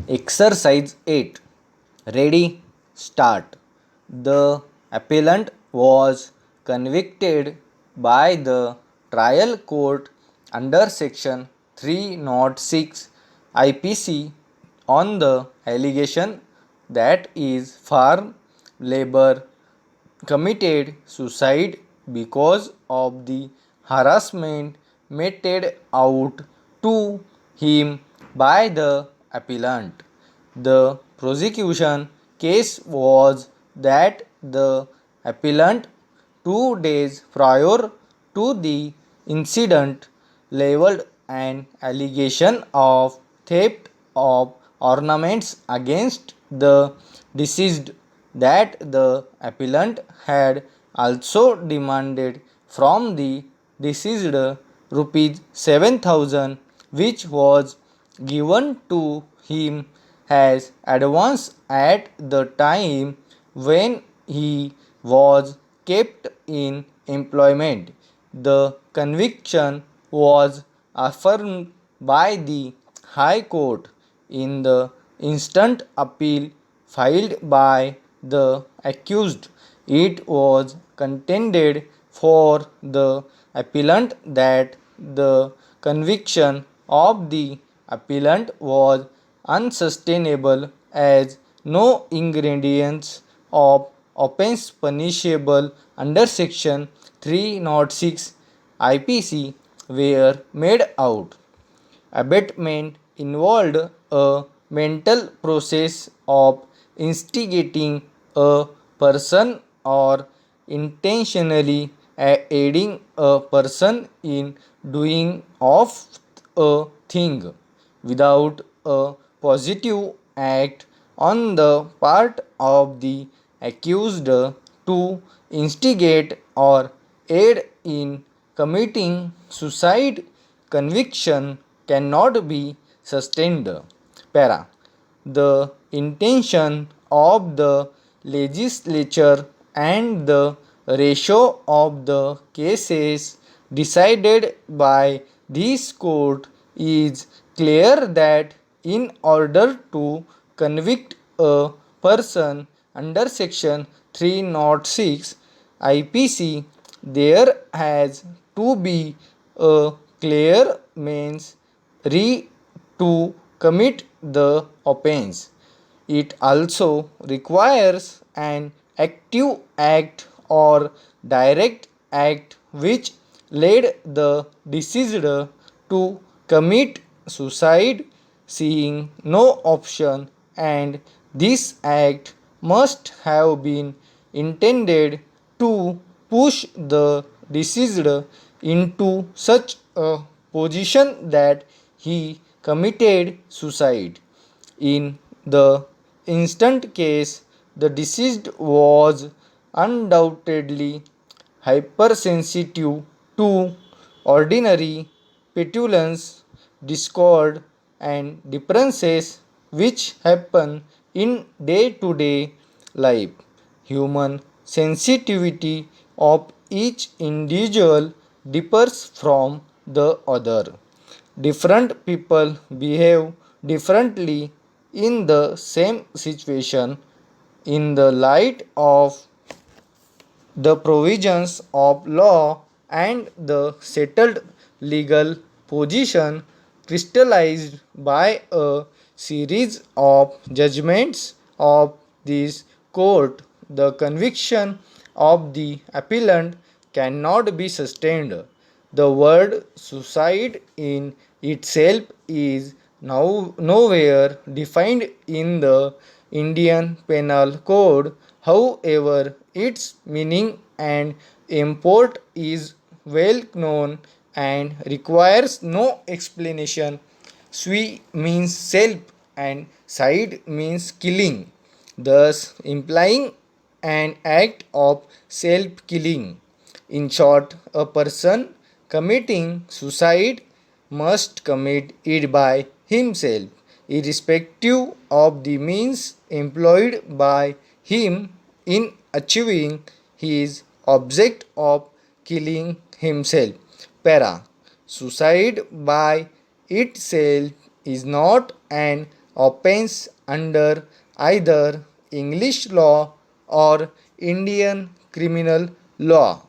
Exercise 8. Ready? Start. The appellant was convicted by the trial court under section 306 IPC on the allegation that his farm labor committed suicide because of the harassment meted out to him by the appellant. The prosecution case was that the appellant, 2 days prior to the incident, leveled an allegation of theft of ornaments against the deceased that the appellant had also demanded from the deceased rupees 7,000, which was given to him as advance at the time when he was kept in employment. The conviction was affirmed by the High Court in the instant appeal filed by the accused. It was contended for the appellant that the conviction of the appellant was unsustainable as no ingredients of offence punishable under section 306 IPC were made out. Abatement involved a mental process of instigating a person or intentionally aiding a person in doing of a thing without a positive act on the part of the accused to instigate or aid in committing suicide. Conviction cannot be sustained. Para. The intention of the legislature and the ratio of the cases decided by this court is clear that in order to convict a person under section 306 IPC, there has to be a clear means to commit the offence. It also requires an active act or direct act which led the deceased to commit suicide, seeing no option, and this act must have been intended to push the deceased into such a position that he committed suicide. In the instant case, the deceased was undoubtedly hypersensitive to ordinary petulance, discord, and differences which happen in day to day life. Human sensitivity of each individual differs from the other. Different people behave differently in the same situation. In the light of the provisions of law and the settled legal position crystallized by a series of judgments of this court, the conviction of the appellant cannot be sustained. The word suicide in itself is now nowhere defined in the Indian Penal Code. However, its meaning and import is well known and requires no explanation. Sui means self and side means killing, thus implying an act of self killing. In short, a person committing suicide must commit it by himself, irrespective of the means employed by him in achieving his object of killing himself. Para. Suicide by itself is not an offense under either English law or Indian criminal law.